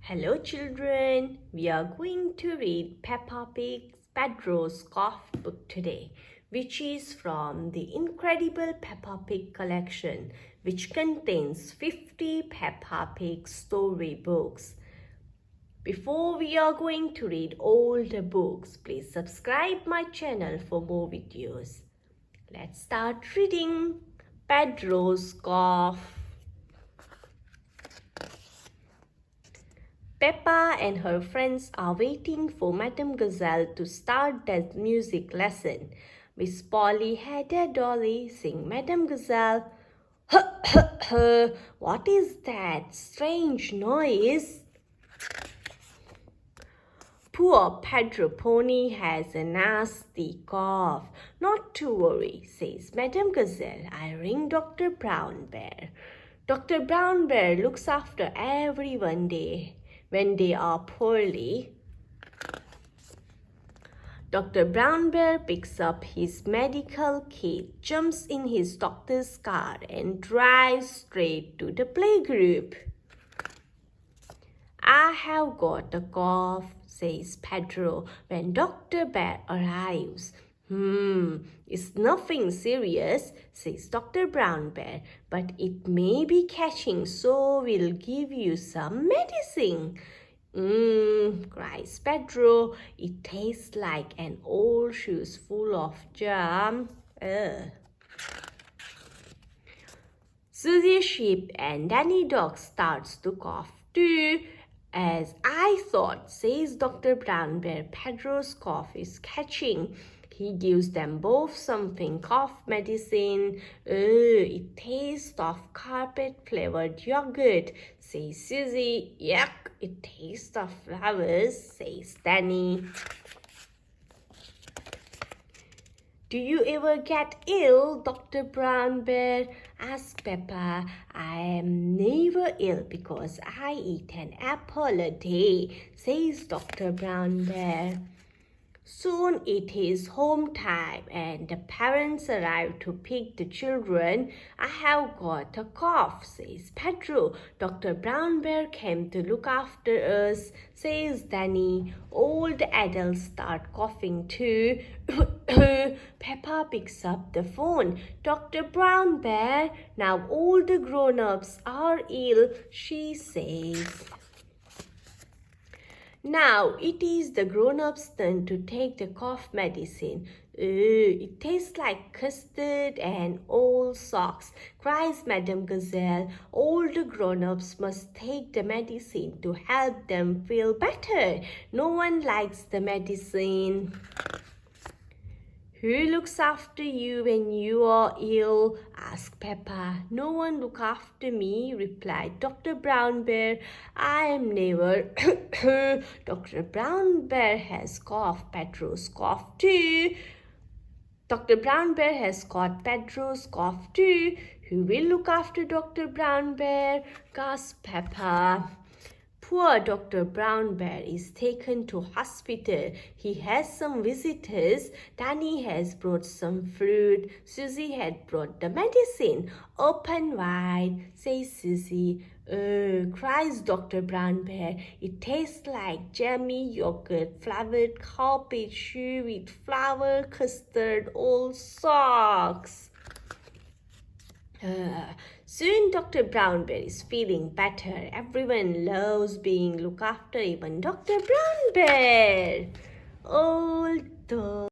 Hello children, we are going to read Peppa Pig's Pedro's Cough book today, which is from the Incredible Peppa Pig collection, which contains 50 Peppa Pig storybooks. Before we are going to read all the books, please subscribe my channel for more videos. Let's start reading Pedro's Cough. Peppa and her friends are waiting for Madame Gazelle to start their music lesson. Miss Polly had a dolly sing Madame Gazelle. What is that strange noise? Poor Pedro Pony has a nasty cough. Not to worry, says Madame Gazelle. I ring Dr. Brown Bear. Dr. Brown Bear looks after everyone when they are poorly. Dr. Brown Bear picks up his medical kit, jumps in his doctor's car and drives straight to the playgroup. I have got a cough, says Pedro when Dr. Bear arrives. It's nothing serious, says Dr. Brown Bear, but it may be catching, so we'll give you some medicine. Cries Pedro. It tastes like an old shoes full of jam. Susie Sheep and Danny Dog starts to cough too. As I thought, says Dr. Brown Bear, Pedro's cough is catching. He gives them both something cough medicine. It tastes of carpet-flavored yogurt, says Susie. Yuck, it tastes of flowers, says Danny. Do you ever get ill, Dr. Brown Bear? Asked Peppa. I am never ill because I eat an apple a day, says Dr. Brown Bear. Soon it is home time and the parents arrive to pick the children. I have got a cough, says Pedro. Dr. Brown Bear came to look after us, says Danny. All the adults start coughing too. Peppa picks up the phone. Dr. Brown Bear, now all the grown-ups are ill, she says. Now it is the grown-ups' turn to take the cough medicine. It tastes like custard and old socks, cries Madame Gazelle. All the grown-ups must take the medicine to help them feel better. No one likes the medicine. Who looks after you when you are ill? Asked Peppa. No one look after me, replied Dr. Brown Bear. I am never. Dr. Brown Bear has cough. Pedro's cough too. Dr. Brown Bear has got Pedro's cough too. Who will look after Dr. Brown Bear? Gasped Peppa. Poor Dr. Brown Bear is taken to hospital. He has some visitors. Danny has brought some fruit. Susie had brought the medicine. Open wide, says Susie. Cries Dr. Brown Bear. It tastes like jammy yogurt, flavored carpet shoe with flour, custard, old socks. Soon Dr. Brown Bear is feeling better. Everyone loves being looked after, even Dr. Brown Bear. Although